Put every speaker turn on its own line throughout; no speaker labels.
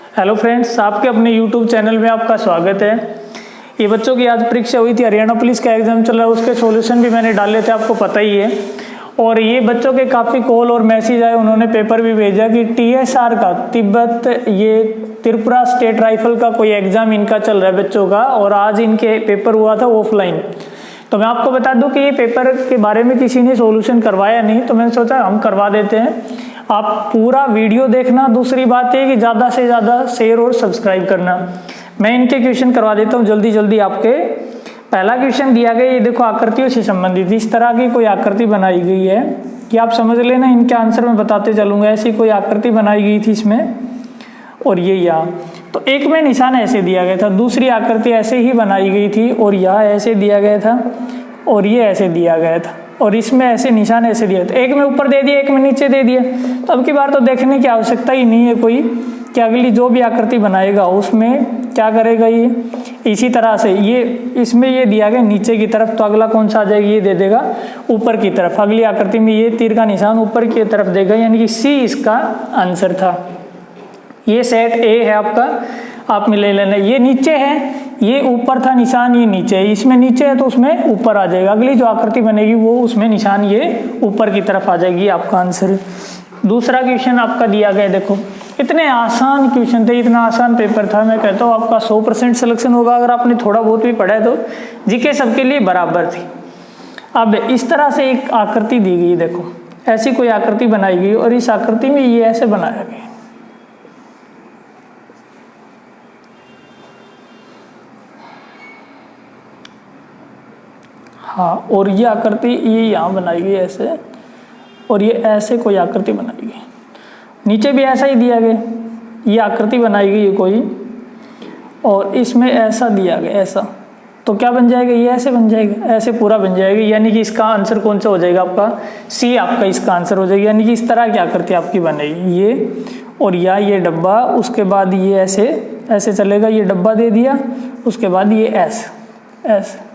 Hello friends, आपके अपने YouTube channel में आपका स्वागत है। ये बच्चों की आज परीक्षा हुई थी, हरियाणा पुलिस का एग्जाम चल रहा है, उसके सॉल्यूशन भी मैंने डाले थे, आपको पता ही है। और ये बच्चों के काफ़ी कॉल और मैसेज आए, उन्होंने पेपर भी भेजा कि टीएसआर का तिब्बत ये त्रिपुरा स्टेट राइफल का कोई एग्ज़ाम इनका चल रहा है बच्चों का, और आज इनके पेपर हुआ था ऑफलाइन। तो मैं आपको बता दूं कि ये पेपर के बारे में किसी ने सॉल्यूशन करवाया नहीं, तो मैंने सोचा हम करवा देते हैं। आप पूरा वीडियो देखना। दूसरी बात है कि ज़्यादा से ज़्यादा शेयर और सब्सक्राइब करना। मैं इनके क्वेश्चन करवा देता हूँ जल्दी जल्दी आपके। पहला क्वेश्चन दिया गया, ये देखो आकृतियों से संबंधित इस तरह की कोई आकृति बनाई गई है कि आप समझ लेना, इनके आंसर मैं बताते चलूँगा। ऐसी कोई आकृति बनाई गई थी इसमें, और ये यहाँ तो एक में निशान ऐसे दिया गया था, दूसरी आकृति ऐसे ही बनाई गई थी और यहाँ ऐसे दिया गया था और ये ऐसे दिया गया था, और इसमें ऐसे निशान ऐसे दिया था। एक में ऊपर दे दिया, एक में नीचे दे दिया। तो अब की बार तो देखने की आवश्यकता ही नहीं है कोई कि अगली जो भी आकृति बनाएगा उसमें क्या करेगा ये इसी तरह से। ये इसमें ये दिया गया नीचे की तरफ, तो अगला कौन सा आ जाएगा, ये दे देगा ऊपर की तरफ। अगली आकृति में ये तीर का निशान ऊपर की तरफ देगा, यानी कि सी इसका आंसर था। ये सेट ए है आपका, आप मिले लेना। ये नीचे है, ये ऊपर था निशान, ये नीचे है। इसमें नीचे है तो उसमें ऊपर आ जाएगा। अगली जो आकृति बनेगी वो उसमें निशान ये ऊपर की तरफ आ जाएगी, आपका आंसर। दूसरा क्वेश्चन आपका दिया गया, देखो इतने आसान क्वेश्चन थे, इतना आसान पेपर था। मैं कहता हूँ आपका 100% सिलेक्शन होगा अगर आपने थोड़ा बहुत भी पढ़ा है तो। जीके सबके लिए बराबर थी। अब इस तरह से एक आकृति दी गई, देखो ऐसी कोई आकृति बनाई गई और इस आकृति में ये ऐसे बनाया गया। हाँ, और ये आकृति ये यहाँ बनाई गई ऐसे, और ये ऐसे कोई आकृति बनाई गई। नीचे भी ऐसा ही दिया गया, ये आकृति बनाई गई है कोई, और इसमें ऐसा दिया गया ऐसा। तो क्या बन जाएगा, ये ऐसे बन जाएगा, ऐसे पूरा बन जाएगा। यानी कि इसका आंसर कौन सा हो जाएगा, आपका सी आपका इसका आंसर हो जाएगा। यानी कि इस तरह की आकृति आपकी बनेगी, ये और ये डब्बा, उसके बाद ये ऐसे ऐसे चलेगा, ये डब्बा दे दिया, उसके बाद ये ऐसे ऐसे,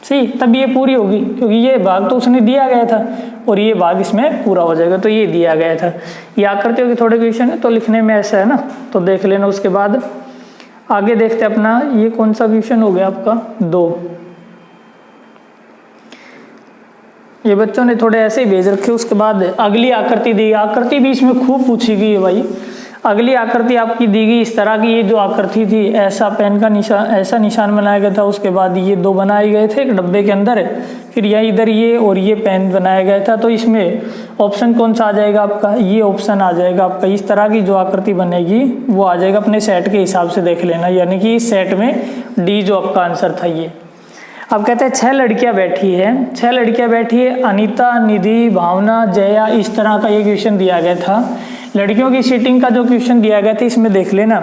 सही, तब ये पूरी होगी क्योंकि ये भाग तो उसने दिया गया था और ये भाग इसमें पूरा हो जाएगा। तो ये दिया गया था। ये आकृतियों के थोड़े क्वेश्चन है तो लिखने में ऐसा है ना, तो देख लेना। उसके बाद आगे देखते हैं अपना, ये कौन सा क्वेश्चन हो गया आपका 2। ये बच्चों ने थोड़े ऐसे ही भेज रखे। उसके बाद अगली आकृति दी, आकृति भी इसमें खूब पूछी गई है भाई। अगली आकृति आपकी दी गई इस तरह की, ये जो आकृति थी ऐसा पेन का निशान, ऐसा निशान बनाया गया था। उसके बाद ये 2 बनाए गए थे एक डब्बे के अंदर, फिर यहाँ इधर ये और ये पेन बनाया गया था। तो इसमें ऑप्शन कौन सा आ जाएगा आपका, ये ऑप्शन आ जाएगा आपका। इस तरह की जो आकृति बनेगी वो आ जाएगा, अपने सेट के हिसाब से देख लेना। यानी कि इस सेट में डी जो आपका आंसर था ये। अब कहते हैं 6 लड़कियां बैठी है, 6 लड़कियां बैठी है, अनीता, निधि, भावना, जया, इस तरह का ये क्वेश्चन दिया गया था। लड़कियों की सीटिंग का जो क्वेश्चन दिया गया था इसमें देख लेना,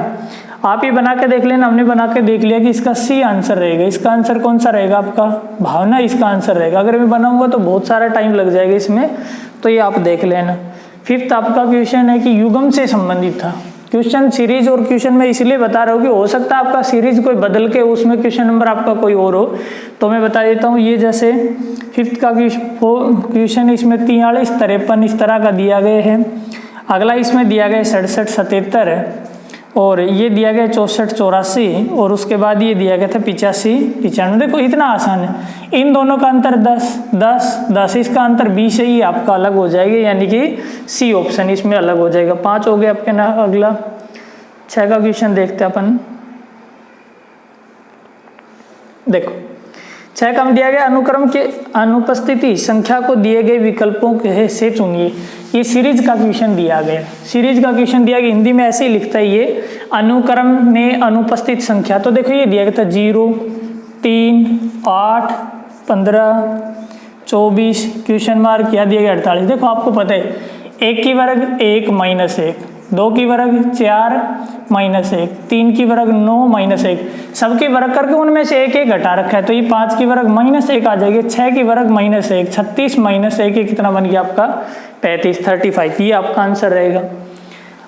आप ये बना के देख लेना। हमने बना के देख लिया कि इसका सी आंसर रहेगा। इसका आंसर कौन सा रहेगा आपका, भावना इसका आंसर रहेगा। अगर मैं बनाऊंगा तो बहुत सारा टाइम लग जाएगा इसमें, तो ये आप देख लेना। 5th आपका क्वेश्चन है कि युग्म से संबंधित था क्वेश्चन। सीरीज और क्वेश्चन मैं इसलिए बता रहा हूँ कि हो सकता है आपका सीरीज कोई बदल के उसमें क्वेश्चन नंबर आपका कोई और हो, तो मैं बता देता हूँ। ये जैसे 5th का क्वेश्चन, इसमें 43, 53 इस तरह का दिया गया है। अगला इसमें दिया गया 67, 77, और ये दिया गया 64, 84, और उसके बाद ये दिया गया था 85, 95। देखो इतना आसान है। इन दोनों का अंतर 10, 10, 10, इसका अंतर 20 है, ये आपका अलग हो जाएगा। यानी कि सी ऑप्शन इसमें अलग हो जाएगा। 5 हो गए आपके ना। अगला 6 का क्वेश्चन देखते हैं अपन। देखो 6 का दिया गया, अनुक्रम के अनुपस्थिति संख्या को दिए गए विकल्पों के से चुनिए। ये सीरीज का क्वेश्चन दिया गया। सीरीज का क्वेश्चन दिया गया, हिंदी में ऐसे ही लिखता है ये, अनुक्रम में अनुपस्थित संख्या। तो देखो ये दिया गया था 0, 3, 8, 15, 24, क्वेश्चन मार्क, क्या दिया गया 48। देखो आपको पता है 1 की वर्ग 1 माइनस 1, 2 की वर्ग 4 माइनस 1, 3 की वर्ग 9 माइनस 1, सबके वर्ग करके उनमें से एक एक घटा रखा है। तो ये 5 की वर्ग माइनस 1 आ जाएगी, 6 की वर्ग माइनस 1, 36 माइनस 1, ये कितना बन गया आपका 35, 35। ये आपका आंसर रहेगा।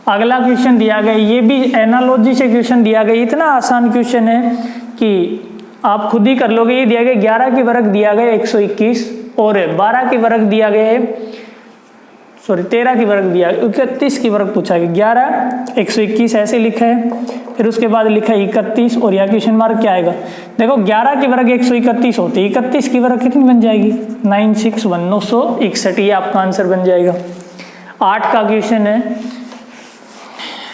अगला क्वेश्चन दिया गया, ये भी एनालॉजी से क्वेश्चन दिया गया। इतना आसान क्वेश्चन है कि आप खुद ही कर लोगे। ये दिया गया 11 की वर्ग दिया गया 121, और 12 की वर्ग दिया गया है 13 की वर्ग दिया, 31 की वर्ग पूछा है, 11 121 ऐसे लिखा है, फिर उसके बाद लिखा है 31 और यहाँ क्वेश्चन मार्क क्या आएगा। देखो 11 की वर्ग 131 होती है, 31 की वर्ग कितनी बन जाएगी 961 961, ये आपका आंसर बन जाएगा। 8 का क्वेश्चन है,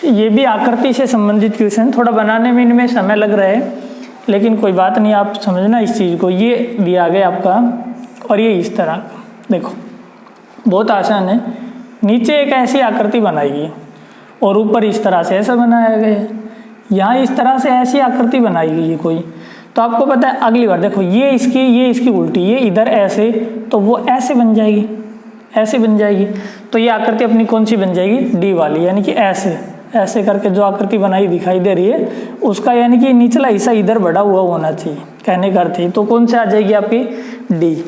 ये भी आकृति से संबंधित क्वेश्चन, थोड़ा बनाने में इनमें समय लग रहा है लेकिन कोई बात नहीं, आप समझना इस चीज़ को। ये दिया गया आपका और ये इस तरह, देखो बहुत आसान है। नीचे एक ऐसी आकृति बनाएगी और ऊपर इस तरह से ऐसा बनाया गया है, यहाँ इस तरह से ऐसी आकृति बनाई गई है कोई, तो आपको पता है अगली बार देखो ये इसकी उल्टी, ये इधर ऐसे, तो वो ऐसे बन जाएगी, ऐसे बन जाएगी। तो ये आकृति अपनी कौन सी बन जाएगी, डी वाली, यानी कि ऐसे ऐसे करके जो आकृति बनाई दिखाई दे रही है उसका यानी कि निचला हिस्सा इधर बढ़ा हुआ होना चाहिए, कहने का अर्थ है। तो कौन से आ जाएगी आपकी डी।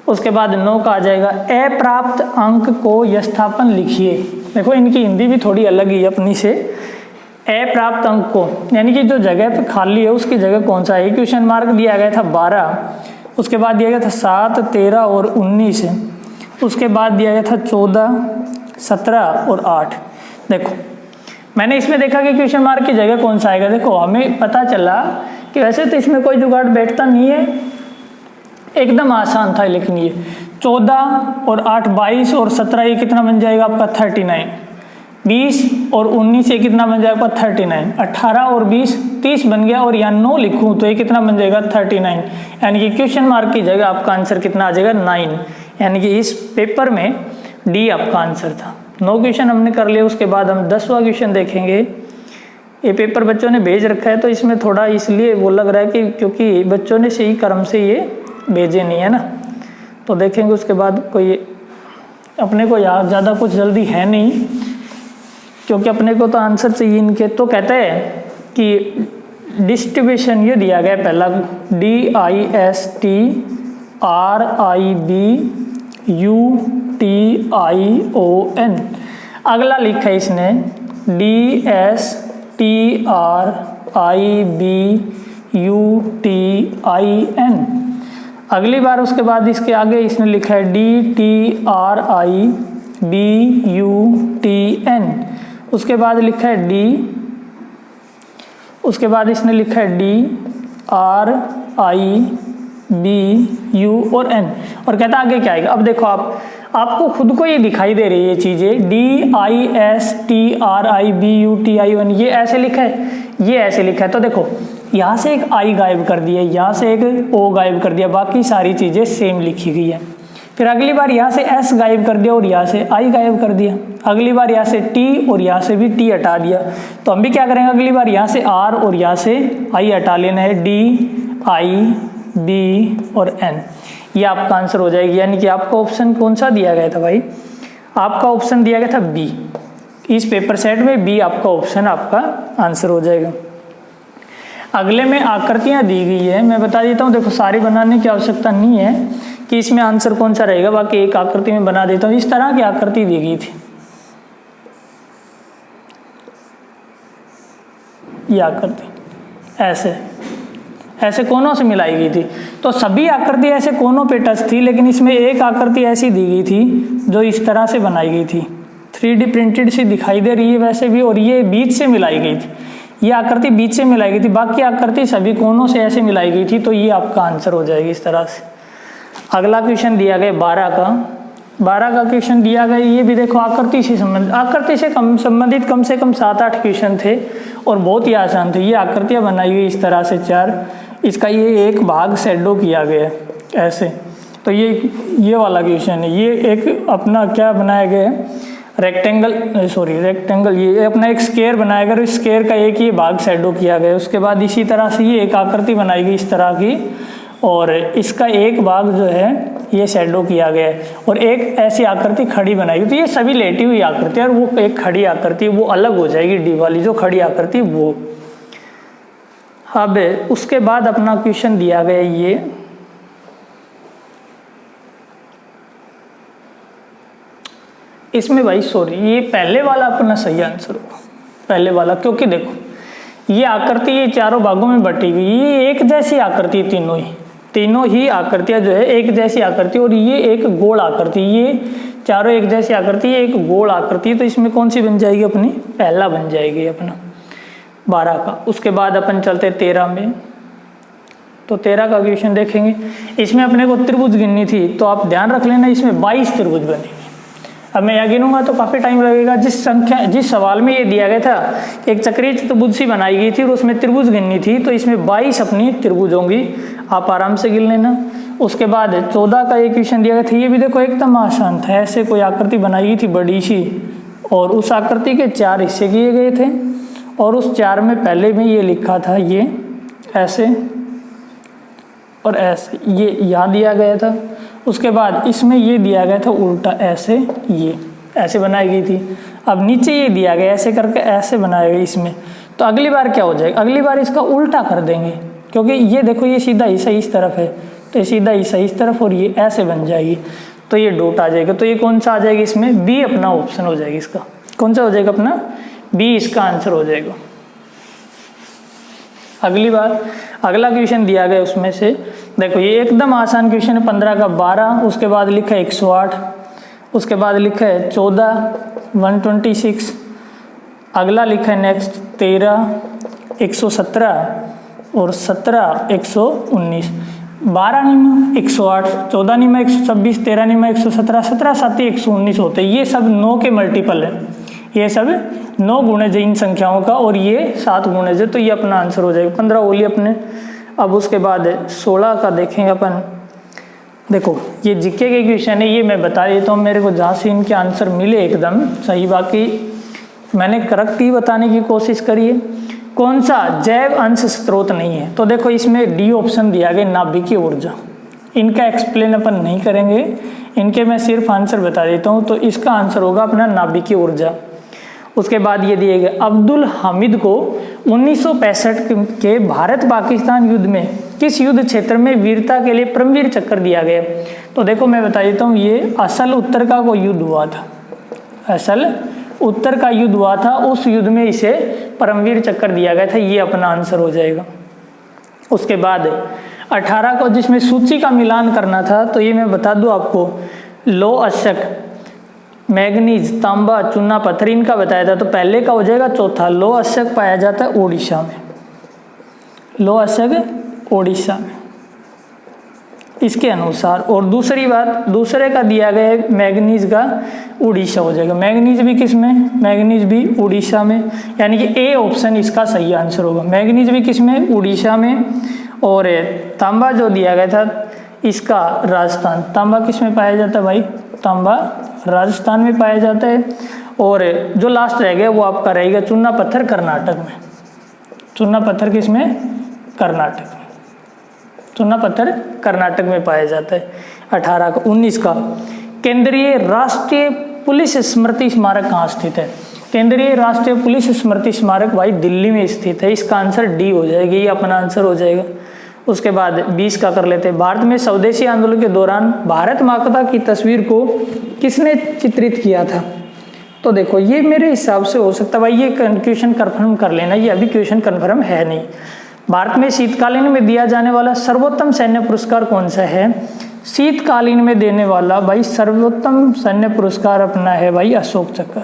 उसके बाद 9 का आ जाएगा, अप्राप्त अंक को यथास्थापन लिखिए। देखो इनकी हिंदी भी थोड़ी अलग ही है अपनी से। अप्राप्त अंक को यानी कि जो जगह पे खाली है उसकी जगह कौन सा है। क्वेश्चन मार्क दिया गया था 12, उसके बाद दिया गया था 7 13 और 19, उसके बाद दिया गया था 14 17 और 8। देखो मैंने इसमें देखा कि क्वेश्चन मार्क की जगह कौन सा आएगा। देखो हमें पता चला कि वैसे तो इसमें कोई जुगाड़ बैठता नहीं है, एकदम आसान था, लेकिन ये 14 और 8 22 और 17 ये कितना बन जाएगा आपका 39, 20 और 19 ये कितना बन जाएगा 39, 18 और 20 30 बन गया, और यहाँ 9 लिखूँ तो ये कितना बन जाएगा 39, यानी कि क्वेश्चन मार्क की जगह आपका आंसर कितना आ जाएगा 9, यानी कि इस पेपर में डी आपका आंसर था। 9 क्वेश्चन हमने कर लिए। उसके बाद हम 10वां क्वेश्चन देखेंगे। ये पेपर बच्चों ने भेज रखा है तो इसमें थोड़ा इसलिए वो लग रहा है कि क्योंकि बच्चों ने सही क्रम से ये भेजे नहीं है ना, तो देखेंगे। उसके बाद कोई अपने को यार ज़्यादा कुछ जल्दी है नहीं, क्योंकि अपने को तो आंसर चाहिए इनके। तो कहते हैं कि डिस्ट्रीब्यूशन ये दिया गया पहला DISTRIBUTION, अगला लिखा है इसने DSTRIBUTIN, अगली बार उसके बाद इसके आगे इसने लिखा है DTRIBUTN, उसके बाद लिखा है D, उसके बाद इसने लिखा है DRIBU और N, और कहता आगे क्या आएगा। अब देखो आपको खुद को ये दिखाई दे रही है चीज़ें, DISTRIBUTION, ये ऐसे लिखा है, ये ऐसे लिखा है। तो देखो यहाँ से एक आई गायब कर दिया, यहाँ से एक ओ गायब कर दिया, बाकी सारी चीज़ें सेम लिखी गई है। फिर अगली बार यहाँ से एस गायब कर दिया और यहाँ से आई गायब कर दिया, अगली बार यहाँ से टी और यहाँ से भी टी हटा दिया। तो हम भी क्या करेंगे, अगली बार यहाँ से आर और यहाँ से आई हटा लेना है, DIB और N, ये आपका आंसर हो जाएगी। यानी कि आपका ऑप्शन कौन सा दिया गया था भाई, आपका ऑप्शन दिया गया था बी। इस पेपर सेट में बी आपका ऑप्शन आपका आंसर हो जाएगा। अगले में आकृतियाँ दी गई है, मैं बता देता हूँ। देखो सारी बनाने की आवश्यकता नहीं है कि इसमें आंसर कौन सा रहेगा, बाकी एक आकृति में बना देता हूँ। इस तरह की आकृति दी गई थी, ये आकृति ऐसे ऐसे कोनों से मिलाई गई थी। तो सभी आकृति ऐसे कोनों पे टच थी, लेकिन इसमें एक आकृति ऐसी दी गई थी जो इस तरह से बनाई गई थी, 3D प्रिंटेड सी दिखाई दे रही है वैसे भी, और ये बीच से मिलाई गई थी, ये आकृति बीच से मिलाई गई थी, बाकी आकृति सभी कोनों से ऐसे मिलाई गई थी। तो ये आपका आंसर हो जाएगी इस तरह से। अगला क्वेश्चन दिया गया 12 का क्वेश्चन दिया गया, ये भी देखो आकृति से संबंधित कम से कम 7-8 क्वेश्चन थे और बहुत ही आसान थे। ये आकृतियाँ बनाई गई इस तरह से 4, इसका ये एक भाग शैडो किया गया है ऐसे। तो ये वाला क्वेश्चन है, ये एक अपना क्या बनाया गया है, रेक्टेंगल, ये अपना एक स्क्वायर बनाया गया, स्क्वायर का एक ये भाग शैडो किया गया। उसके बाद इसी तरह से ये एक आकृति बनाई गई इस तरह की, और इसका एक भाग जो है ये शैडो किया गया है, और एक ऐसी आकृति खड़ी बनाई गई। तो ये सभी लेटी हुई आकृति, और वो एक खड़ी आकृति वो अलग हो जाएगी, डी वाली जो खड़ी आकृति वो। अब उसके बाद अपना क्वेश्चन दिया गया ये इसमें भाई ये पहले वाला अपना सही आंसर होगा, पहले वाला, क्योंकि देखो ये आकृति ये चारों भागों में बटी हुई, ये एक जैसी आकृति तीनों ही, तीनों ही आकृतियां जो है एक जैसी आकृति, और ये एक गोल आकृति, ये चारों एक जैसी आकृति, एक गोल आकृति, तो इसमें कौन सी बन जाएगी अपनी, पहला बन जाएगी अपना 12 का। उसके बाद अपन चलते 13 में, तो 13 का क्वेश्चन देखेंगे। इसमें अपने को त्रिभुज गिननी थी, तो आप ध्यान रख लेना इसमें 22 त्रिभुज बनेंगे। अब मैं यह गिनूंगा तो काफ़ी टाइम लगेगा। जिस सवाल में ये दिया गया था एक चक्रीय चतुर्भुज सी बनाई गई थी और उसमें त्रिभुज गिननी थी, तो इसमें 22 अपनी त्रिभुज होंगी, आप आराम से गिन लेना। उसके बाद 14 का एक क्वेश्चन दिया गया था, ये भी देखो एकदम आसान था। ऐसे कोई आकृति बनाई गई थी बड़ी सी, और उस आकृति के 4 हिस्से किए गए थे, और उस 4 में पहले में ये लिखा था, ये ऐसे और ऐसे, ये यहाँ दिया गया था। उसके बाद इसमें ये दिया गया था उल्टा, ऐसे, ये ऐसे बनाई गई थी। अब नीचे ये दिया गया ऐसे करके, ऐसे बनाया गया इसमें। तो अगली बार क्या हो जाएगा, अगली बार इसका उल्टा कर देंगे, क्योंकि ये देखो ये सीधा हिस्सा इस तरफ है, तो ये सीधा हिस्सा इस तरफ, और ये ऐसे बन जाएगी, तो ये डॉट आ जाएगा। तो ये कौन सा आ जाएगा इसमें, बी अपना ऑप्शन हो जाएगा इसका। कौन सा हो जाएगा अपना, बी इसका आंसर हो जाएगा। अगली बार अगला क्वेश्चन दिया गया उसमें से देखो, ये एकदम आसान क्वेश्चन है। 15 का 12, उसके बाद लिखा है 108, उसके बाद लिखा है 14 126, अगला लिखा है नेक्स्ट 13 117 और 17 119। 12 नियम 108, 14 नियम 126, 13 नियम 117, 17 7 119 होते हैं। ये सब 9 के मल्टीपल है, ये सब 9 गुणज इन संख्याओं का, और ये 7 गुणज है, तो ये अपना आंसर हो जाएगा। 15 बोली अपने। अब उसके बाद 16 का देखेंगे अपन। देखो ये जीके के क्वेश्चन है, ये मैं बता देता हूँ मेरे को जहाँ से इनके आंसर मिले एकदम सही, बाकी मैंने करेक्ट ही बताने की कोशिश करी है। कौन सा जैव अंश स्रोत नहीं है, तो देखो इसमें डी ऑप्शन दिया गया, नाभिकीय ऊर्जा। इनका एक्सप्लेन अपन नहीं करेंगे, इनके मैं सिर्फ आंसर बता देता हूँ। तो इसका आंसर होगा अपना नाभिकीय ऊर्जा। उसके बाद ये दिए गए, अब्दुल हामिद को 1965 के भारत पाकिस्तान युद्ध में किस युद्ध क्षेत्र में वीरता के लिए परमवीर चक्र दिया गया। तो देखो मैं बता देता हूँ, ये असल उत्तर का कोई युद्ध हुआ था, असल उत्तर का युद्ध हुआ था, उस युद्ध में इसे परमवीर चक्र दिया गया था, ये अपना आंसर हो जाएगा। उसके बाद 18 को जिसमें सूची का मिलान करना था, तो ये मैं बता दूं आपको, लौह अयस्क, मैग्नीज, तांबा, चूना पत्थर, इनका बताया था। तो पहले का हो जाएगा चौथा, लौह अयस्क पाया जाता है ओडिशा में, लौह अयस्क ओडिशा में इसके अनुसार। और दूसरी बात, दूसरे का दिया गया है मैग्नीज का, उड़ीसा हो जाएगा। मैग्नीज भी किस में, मैग्नीज भी उड़ीसा में, यानी कि ए ऑप्शन इसका सही आंसर होगा। मैग्नीज भी किस में, उड़ीसा में। और तांबा जो दिया गया था इसका राजस्थान, तांबा किस में पाया जाता है भाई, तांबा राजस्थान में पाया जाता है। और जो लास्ट रह गया वो आपका रहेगा चूना पत्थर, कर्नाटक में। चूना पत्थर किस में, कर्नाटक में, चूना पत्थर कर्नाटक में पाया जाता है। 18 का। 19 का, केंद्रीय राष्ट्रीय पुलिस स्मृति स्मारक कहाँ स्थित है। केंद्रीय राष्ट्रीय पुलिस स्मृति स्मारक भाई दिल्ली में स्थित है, इसका आंसर डी हो जाएगी, ये अपना आंसर हो जाएगा। उसके बाद 20 का कर लेते हैं, भारत में स्वदेशी आंदोलन के दौरान भारत माता की तस्वीर को किसने चित्रित किया था। तो देखो ये मेरे हिसाब से हो सकता है भाई, ये क्वेश्चन कन्फर्म कर लेना, ये अभी क्वेश्चन कन्फर्म है नहीं। भारत में शीतकालीन में दिया जाने वाला सर्वोत्तम सैन्य पुरस्कार कौन सा है। शीतकालीन में देने वाला भाई सर्वोत्तम सैन्य पुरस्कार अपना है भाई अशोक चक्र,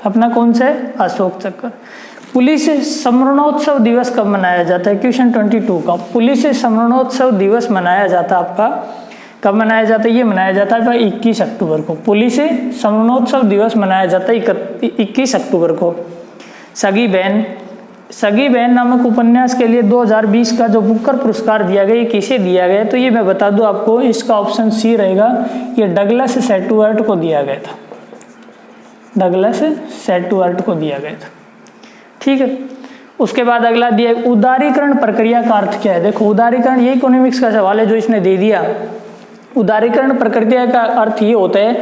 अपना कौन सा है, अशोक चक्र। पुलिस स्मरणोत्सव दिवस कब मनाया जाता है, क्वेश्चन 22 का। पुलिस स्मरणोत्सव दिवस मनाया जाता है आपका, कब मनाया जाता है, ये मनाया जाता है भाई 21 अक्टूबर को। पुलिस स्मरणोत्सव दिवस मनाया जाता है 21 अक्टूबर को। सगी बहन नामक उपन्यास के लिए 2020 का जो बुकर पुरस्कार दिया गया, ये किसे दिया गया, तो ये मैं बता दूं आपको, इसका ऑप्शन सी रहेगा, ये डगलस स्टुअर्ट को दिया गया था, डगलस स्टुअर्ट को दिया गया था। ठीक है। उसके बाद अगला दिया, उदारीकरण प्रक्रिया का अर्थ क्या है। देखो उदारीकरण, ये इकोनॉमिक्स का सवाल है जो इसने दे दिया। उदारीकरण प्रक्रिया का अर्थ ये होता है,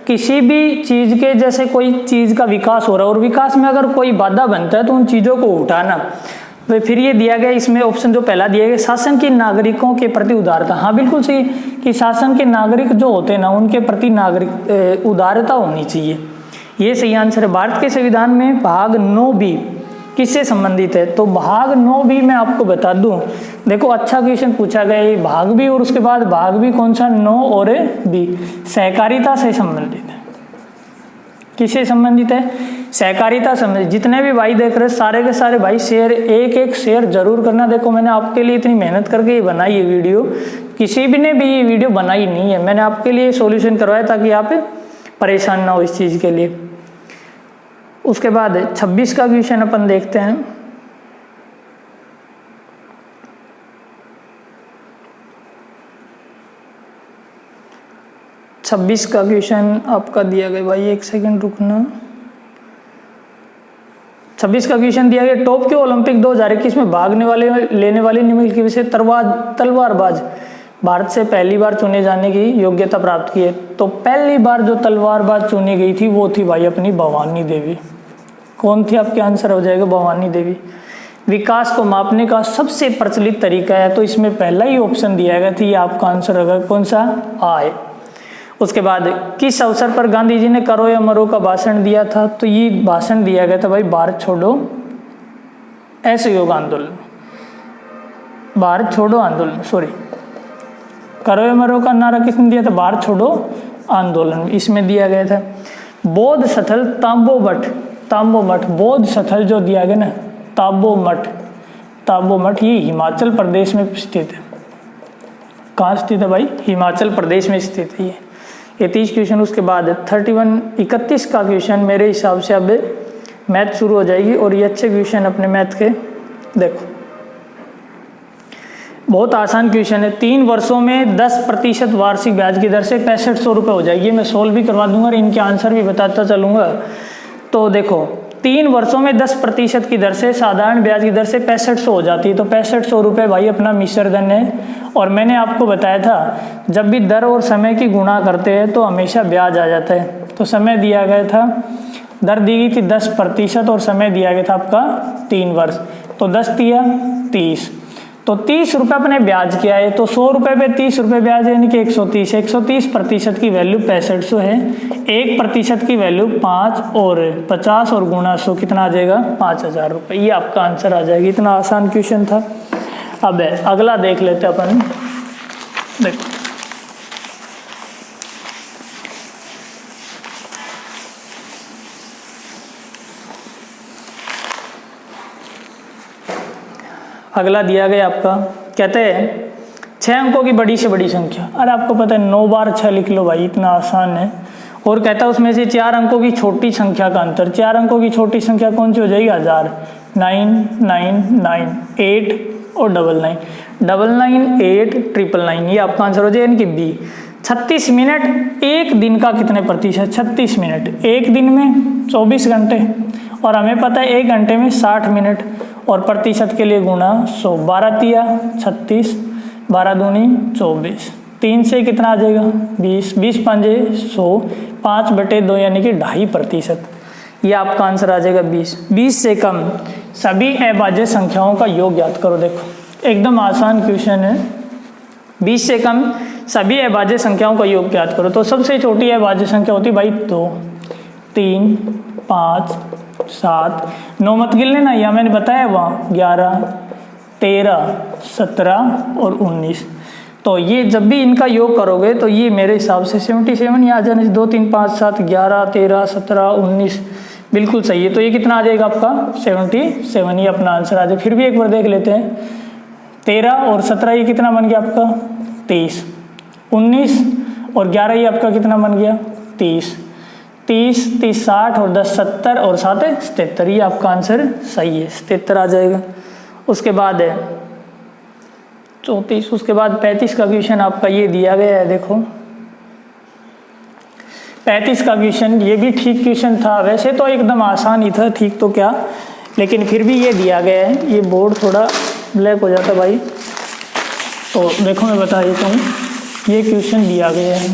किसी भी चीज के, जैसे कोई चीज का विकास हो रहा है और विकास में अगर कोई बाधा बनता है तो उन चीजों को उठाना। तो फिर ये दिया गया इसमें ऑप्शन जो पहला दिया गया, शासन की नागरिकों के प्रति उदारता। हाँ बिल्कुल सही, कि शासन के नागरिक जो होते हैं ना, उनके प्रति उदारता होनी चाहिए, ये सही आंसर है। भारत के संविधान में भाग 9B किससे संबंधित है? तो भाग 9 भी मैं आपको बता दूं, देखो अच्छा क्वेश्चन पूछा गया है, भाग भी और उसके बाद भाग भी कौन सा? 9 और बी, सहकारिता से संबंधित है। किससे संबंधित है? सहकारिता संबंधित। जितने भी भाई देख रहे सारे के सारे भाई शेयर, एक एक शेयर जरूर करना। देखो मैंने आपके लिए इतनी मेहनत करके ये बनाई है वीडियो, किसी भी ने भी ये वीडियो बनाई नहीं है, मैंने आपके लिए सॉल्यूशन करवाया ताकि आप परेशान ना हो इस चीज़ के लिए। उसके बाद 26 का क्वेश्चन अपन देखते हैं। छब्बीस का क्वेश्चन आपका दिया गया भाई, एक सेकंड रुकना। 26 का क्वेश्चन दिया गया, टोक्यो ओलंपिक 2021 में भाग लेने वाले निम्नलिखित में से तलवारबाज भारत से पहली बार चुने जाने की योग्यता प्राप्त की है। तो पहली बार जो तलवारबाज चुनी गई थी वो थी भाई अपनी भवानी देवी। कौन थी? आपके आंसर हो जाएगा भवानी देवी। विकास को मापने का सबसे प्रचलित तरीका है, तो इसमें पहला ही ऑप्शन दिया गया था, ये आपका आंसर होगा कौन सा? आय। उसके बाद किस अवसर पर गांधी जी ने करो या मरो का भाषण दिया था? तो ये भाषण दिया गया था भाई भारत छोड़ो असहयोग आंदोलन, भारत छोड़ो आंदोलन, सॉरी, करो या मरो का नारा किसने दिया था? भारत छोड़ो आंदोलन, इसमें दिया गया था। बौद्ध स्थल तांबो मठ, बौद्ध स्थल जो दिया गया ना तांबो मठ, ये हिमाचल प्रदेश में स्थित है। कहाँ स्थित है भाई? हिमाचल प्रदेश में स्थित है ये 30 क्वेश्चन। उसके बाद 31 का क्वेश्चन मेरे हिसाब से अब मैथ शुरू हो जाएगी, और ये अच्छे क्वेश्चन अपने मैथ के देखो, बहुत आसान क्वेश्चन है। 3 वर्षों में 10% वार्षिक ब्याज की दर से 6500 रुपये हो जाएगी। मैं सोल्व भी करवा दूंगा और इनके आंसर भी बताता चलूँगा। तो देखो 3 वर्षों में 10% की दर से साधारण ब्याज की दर से 6500 हो जाती है, तो 6500 रुपये भाई अपना मिश्र धन है। और मैंने आपको बताया था जब भी दर और समय की गुणा करते हैं तो हमेशा ब्याज आ जाता है। तो समय दिया गया था, दर दी गई थी 10% और समय दिया गया था आपका 3 वर्ष, तो 10 दिया 30, तो 30 रुपये अपने ब्याज किया है, तो 100 रुपये पे 30 रुपये ब्याज है, यानी कि 130। 130% की वैल्यू 6500 है, 1% की वैल्यू 5 और 50 और गुणा 100 कितना आ जाएगा? 5000 रुपये। ये आपका आंसर आ जाएगा। इतना आसान क्वेश्चन था। अब अगला देख लेते हैं अपन। देखो अगला दिया गया आपका, कहते हैं 6 अंकों की बड़ी से बड़ी संख्या। अरे आपको पता है 9 बार 6 लिख लो भाई, इतना आसान है। और कहता है उसमें से 4 अंकों की छोटी संख्या का अंतर। 4 अंकों की छोटी संख्या कौन सी हो जाएगी? 1000, 999, 8 और 99, 99, 8, 999, ये आपका आंसर हो जाएगा, यानी कि बी। 36 मिनट एक दिन का कितने प्रतिशत? 36 मिनट एक दिन में 24 घंटे, और हमें पता है 1 घंटे में 60 मिनट, और प्रतिशत के लिए गुणा 100। 12 तिया 36, 12 दूनी 24, 3 से कितना आ जाएगा? 20, 20 पंजे 100, 5/2 यानी कि 2.5%। ये आपका आंसर आ जाएगा 20। 20 से कम सभी अभाज्य संख्याओं का योग ज्ञात करो। देखो एकदम आसान क्वेश्चन है। 20 से कम सभी अभाज्य संख्याओं का योग ज्ञात करो। तो सबसे छोटी अभाज्य संख्या होती है भाई 2, 3, 5, 7, 9 मत गिन लेना, यह मैंने बताया वहाँ 11, 13, 17 और 19। तो ये जब भी इनका योग करोगे तो ये मेरे हिसाब से 77 ही आ जाने से 2, 3, 5, 7, 11, 13, 17, 19 बिल्कुल सही है। तो ये कितना आ जाएगा आपका? 77 ही अपना आंसर आ जाएगा। फिर भी एक बार देख लेते हैं। 13 और 17 ये कितना बन गया आपका? 23, 19 और 11 ये आपका कितना बन गया? 30, 30, 30, 60 और 10, 70 और 7, 77। ये आपका आंसर सही है, 77 आ जाएगा। उसके बाद है 34। उसके बाद 35 का क्वेश्चन आपका ये दिया गया है। देखो 35 का क्वेश्चन ये भी ठीक क्वेश्चन था, वैसे तो एकदम आसान ही था, ठीक तो क्या, लेकिन फिर भी ये दिया गया है। ये बोर्ड थोड़ा ब्लैक हो जाता भाई, तो देखो मैं बता देता हूँ। ये क्वेश्चन दिया गया है,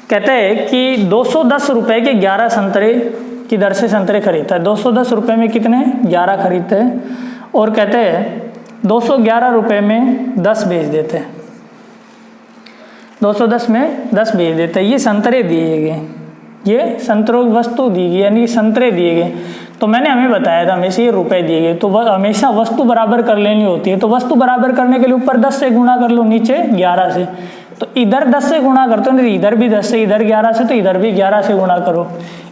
कहता है कि 210 रुपये के 11 संतरे की दर से संतरे खरीदता है। 210 रुपये में कितने? 11 खरीदते हैं, और कहते हैं 211 रुपये में 10 बेच देते हैं। 210 में 10 बेच देते हैं। ये संतरे दिए गए, ये संतरों की वस्तु दी गई, यानी संतरे दिए गए। तो मैंने हमें बताया था हमेशा ये रुपए दिए गए, तो वह हमेशा वस्तु बराबर कर लेनी होती है। तो वस्तु बराबर करने के लिए ऊपर 10 से गुणा कर लो, नीचे 11 से। तो इधर 10 से गुणा करते हो, नहीं इधर भी 10 से, इधर 11 से, तो इधर भी 11 से गुणा करो।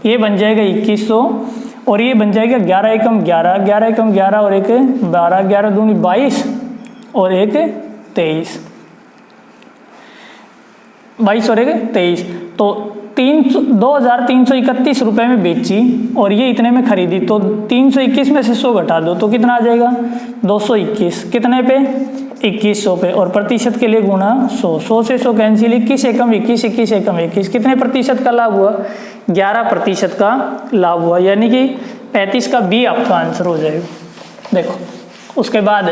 ये बन जाएगा 2100 और ये बन जाएगा 11 एकम 11, 11 एकम 11 और एक 12, 11 दूनी 22 और एक 23, 22 और एक 23। तो 2331 रुपए में बेची और ये इतने में खरीदी, तो 321 में से 100 घटा दो तो कितना आ जाएगा 221। कितने पे 2100 पे, और प्रतिशत के लिए गुणा 100, 100 से 100 कैंसिल, 21 एकम 21, 21 एकम 21, कितने प्रतिशत का लाभ हुआ 11% का लाभ हुआ, यानी कि 35 का बी आपका आंसर हो जाएगा। देखो उसके बाद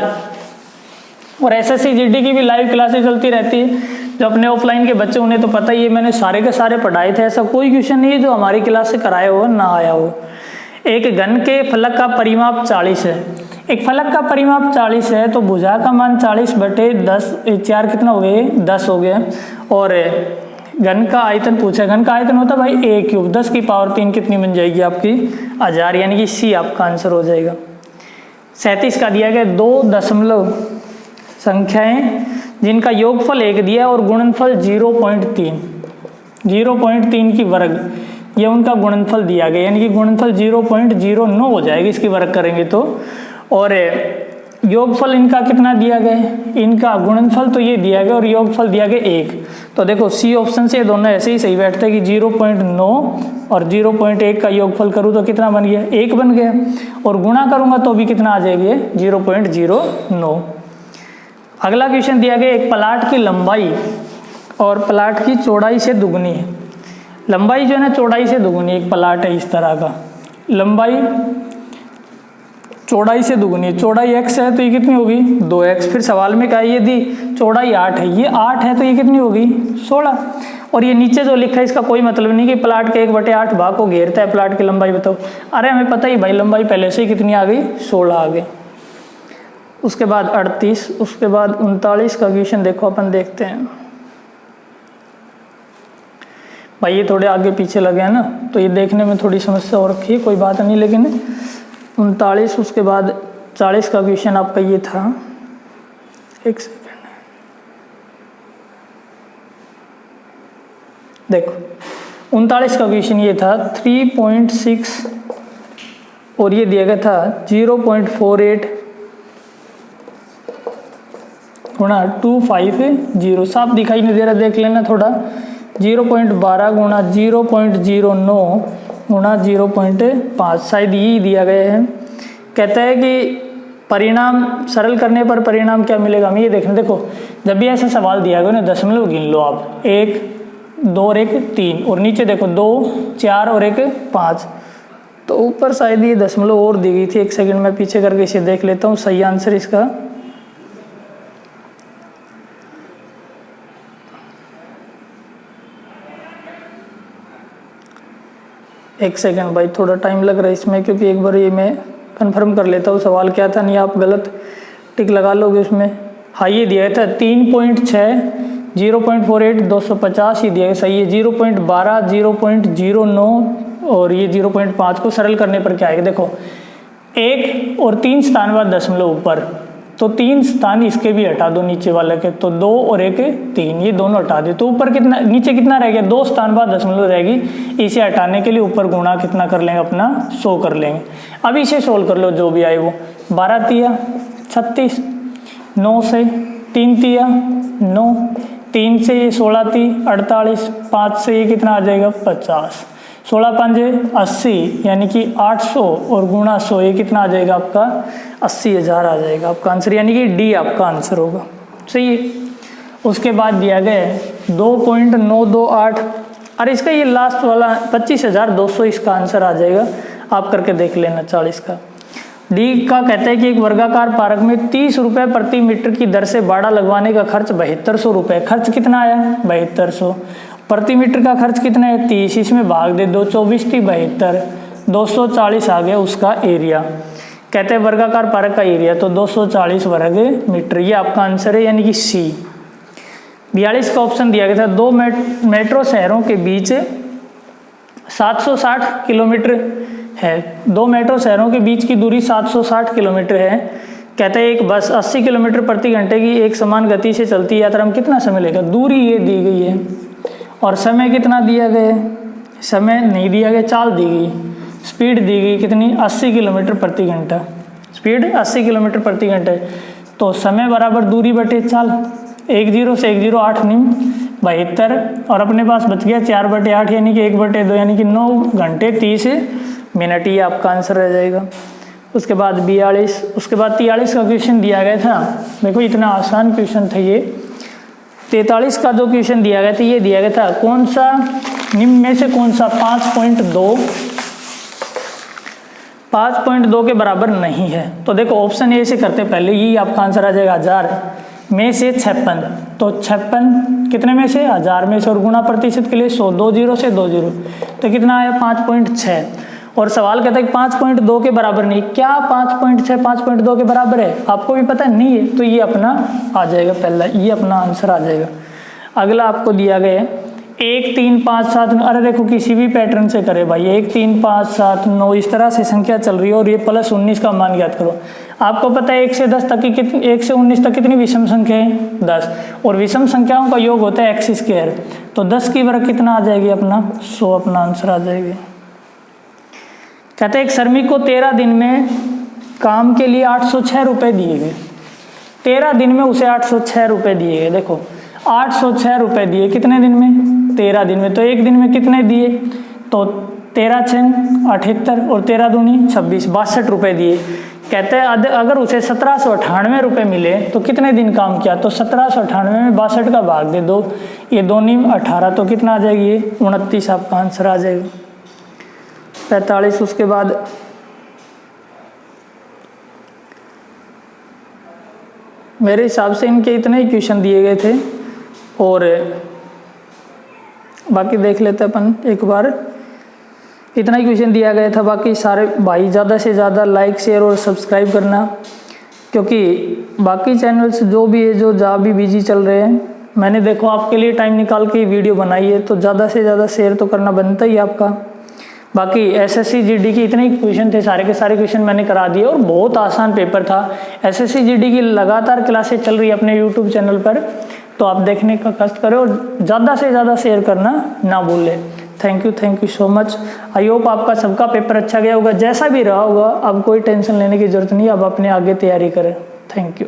और एसएससी जीडी की भी लाइव क्लासेस चलती रहती है। जो अपने ऑफलाइन के बच्चे उन्हें तो पता ही है, मैंने सारे के सारे पढ़ाए थे, ऐसा कोई क्वेश्चन नहीं है जो हमारी क्लास से कराया हो ना आया हो। एक घन के फलक का परिमाप 40 है, एक फलक का परिमाप 40 है, तो भुजा का मान 40/10, 4 कितना हो गए 10 हो गया, और घन का आयतन पूछा, घन का आयतन होता भाई a³ 10 की पावर 3 कितनी बन जाएगी आपकी 1000, यानी कि सी आपका आंसर हो जाएगा। 37 का दिया गया 2 दशमलव संख्याएं जिनका योगफल 1 दिया और गुणनफल 0.3 की वर्ग, ये उनका गुणनफल दिया गया, यानी कि गुणनफल 0.09 हो जाएगी इसकी वर्ग करेंगे तो, और योगफल इनका कितना दिया गया, इनका गुणनफल तो ये दिया गया और योगफल दिया गया 1। तो देखो सी ऑप्शन से दोनों ऐसे ही सही बैठते हैं कि 0.9 और 0.1 का योगफल करूँ तो कितना बन गया 1 बन गया, और गुणा करूँगा तो भी कितना आ जाएगी 0.09। अगला क्वेश्चन दिया गया एक प्लाट की लंबाई और प्लाट की चौड़ाई से दुगनी है। लंबाई जो है ना चौड़ाई से दुगनी, एक प्लाट है इस तरह का, लंबाई चौड़ाई से दुगनी है, चौड़ाई x है तो ये कितनी होगी 2x। फिर सवाल में क्या है, ये दी चौड़ाई 8 है, ये 8 है तो ये कितनी होगी 16। और ये नीचे जो लिखा है इसका कोई मतलब नहीं कि प्लाट के 1/8 भाग को घेरता है प्लाट की लंबाई, बताओ। अरे हमें पता ही भाई लंबाई पहले से ही कितनी आ गई 16 आ गई। उसके बाद 38, उसके बाद 39 का क्वेश्चन देखो अपन देखते हैं भाई, ये थोड़े आगे पीछे लगे हैं ना तो ये देखने में थोड़ी समस्या हो रखी है, कोई बात नहीं, लेकिन 39 उसके बाद 40 का क्वेश्चन आपका ये था, एक सेकेंड देखो 39 का क्वेश्चन ये था 3.6 और ये दिया गया था 0.48 गुणा 250, साफ दिखाई नहीं दे रहा, देख लेना थोड़ा, 0.12 गुणा 0.09 गुणा 0.5, शायद यही दिया गया है। कहता है कि परिणाम सरल करने पर परिणाम क्या मिलेगा, हमें ये देखना। देखो जब भी ऐसा सवाल दिया गया ना दशमलव गिन लो आप, 1 2 और 1 3, और नीचे देखो 2 4 और 1 5, तो ऊपर शायद ये दशमलव और दी गई थी। एक सेकंड में पीछे करके इसे देख लेता हूँ, सही आंसर इसका एक सेकंड भाई, थोड़ा टाइम लग रहा है इसमें, क्योंकि एक बार ये मैं कंफर्म कर लेता हूँ सवाल क्या था, नहीं आप गलत टिक लगा लोगे उसमें। हाँ ये दिया था 3.6 0.48 250 ही दिया है, सही है। 0.12 0.09 और ये 0.5 को सरल करने पर क्या आएगा, देखो 1 और 3 स्थान बाद दशमलव ऊपर, तो 3 स्थान इसके भी हटा दो नीचे वाले के, तो 2 और 1 3, ये दोनों हटा दे तो ऊपर कितना, नीचे कितना रह गया 2 स्थान बाद दशमलव रहेगी। इसे हटाने के लिए ऊपर गुणा कितना कर लेंगे अपना 100 कर लेंगे। अब इसे सोल्व कर लो जो भी आए वो, 12 तिया 36, 9 से 3 तिया 9, 3 से ये 16 ती 48, 5 से ये कितना आ जाएगा 50, 16 पंजे 80, यानी कि 800 और गुणा 100 ये कितना आ जाएगा आपका 80,000 आ जाएगा आपका आंसर, यानी कि डी आपका आंसर होगा, सही है। उसके बाद दिया गया 2.928, और इसका ये लास्ट वाला 25,200 इसका आंसर आ जाएगा, आप करके देख लेना 40 का। डी का कहता है कि एक वर्गाकार पार्क में 30 रुपये प्रति मीटर की दर से बाड़ा लगवाने का खर्च 7200 रुपये, खर्च कितना आया 7200, प्रति मीटर का खर्च कितना है 30, इसमें भाग दे दो, 24 थी 72, 240 आ गया उसका एरिया। कहते हैं वर्गाकार पार्क का एरिया तो 240 वर्ग मीटर, ये आपका आंसर है, यानी कि सी। 42 का ऑप्शन दिया गया था 2 मेट्रो शहरों के बीच 760 किलोमीटर है। 2 मेट्रो शहरों के बीच की दूरी 760 किलोमीटर है। कहते हैं एक बस 80 किलोमीटर प्रति घंटे की एक समान गति से चलती यात्रा में कितना समय लगेगा। दूरी ये दी गई है और समय कितना दिया गया है, समय नहीं दिया गया, चाल दी गई, स्पीड दी गई कितनी 80 किलोमीटर प्रति घंटा, स्पीड 80 किलोमीटर प्रति घंटे। तो समय बराबर दूरी बटे चाल, 10 से 10 8 निम 72 और अपने पास बच गया 4/8 यानी कि 1/2 यानी कि 9 घंटे 30 मिनट। ये आपका आंसर रह जाएगा। उसके बाद 42, उसके बाद 43 का क्वेश्चन दिया गया था। देखो इतना आसान क्वेश्चन था ये। 43 का जो क्वेश्चन दिया गया था ये दिया गया था कौन सा निम्न में से कौन सा 5.2 के बराबर नहीं है। तो देखो ऑप्शन ए से करते पहले ये आपका आंसर आ जाएगा 1000 में से 56। तो 56 कितने में से 1000 में से और गुणा प्रतिशत के लिए 100, 2 0 से 2 0 तो कितना आया 5.6। और सवाल कहता है कि 5.2 के बराबर नहीं, क्या 5.6 5.2 के बराबर है, आपको भी पता नहीं है, तो ये अपना आ जाएगा पहला, ये अपना आंसर आ जाएगा। अगला आपको दिया गया है 1 3 5 7 9। अरे देखो किसी भी पैटर्न से करे भाई, 1 3 5 7 9 इस तरह से संख्या चल रही है और ये +19 का मान ज्ञात करो। आपको पता है 1 से 10 तक की कितनी, 1 से 19 तक कितनी विषम संख्या है 10 और विषम संख्याओं का योग होता है x²। तो 10 की वर्ग कितना आ जाएगी अपना 100, अपना आंसर आ जाएगी। कहते हैं एक श्रमिक को 13 दिन में काम के लिए 806 रुपये दिए गए। 13 दिन में उसे 806 रुपये दिए गए। देखो 806 रुपये दिए कितने दिन में 13 दिन में। तो एक दिन में कितने दिए, तो 13 6 78 और 13 दूनी 26, 62 रुपये दिए। कहते हैं अगर उसे 1798 रुपये मिले तो कितने दिन काम किया। तो 1798 में 62 का भाग दे दो, ये 2 नीम 18 तो कितना आ जाएगी ये 29, आपका आंसर आ जाएगा। 45 उसके बाद मेरे हिसाब से इनके इतने ही क्वेश्चन दिए गए थे और बाकी देख लेते अपन एक बार। इतना ही क्वेश्चन दिया गया था। बाकी सारे भाई ज़्यादा से ज़्यादा लाइक शेयर और सब्सक्राइब करना, क्योंकि बाकी चैनल्स जो भी है जो जहाँ भी बिजी चल रहे हैं, मैंने देखो आपके लिए टाइम निकाल के वीडियो बनाई है, तो ज़्यादा से ज़्यादा शेयर तो करना बनता ही आपका। बाकी एसएससी जीडी की इतने ही क्वेश्चन थे, सारे के सारे क्वेश्चन मैंने करा दिए और बहुत आसान पेपर था। एसएससी जीडी की लगातार क्लासेस चल रही है अपने यूट्यूब चैनल पर, तो आप देखने का कष्ट करें और ज़्यादा से ज़्यादा शेयर करना ना भूलें। Thank you so much. I hope आपका सबका पेपर अच्छा गया होगा। जैसा भी रहा होगा अब कोई टेंशन लेने की ज़रूरत नहीं, अब अपने आगे तैयारी करें। Thank you.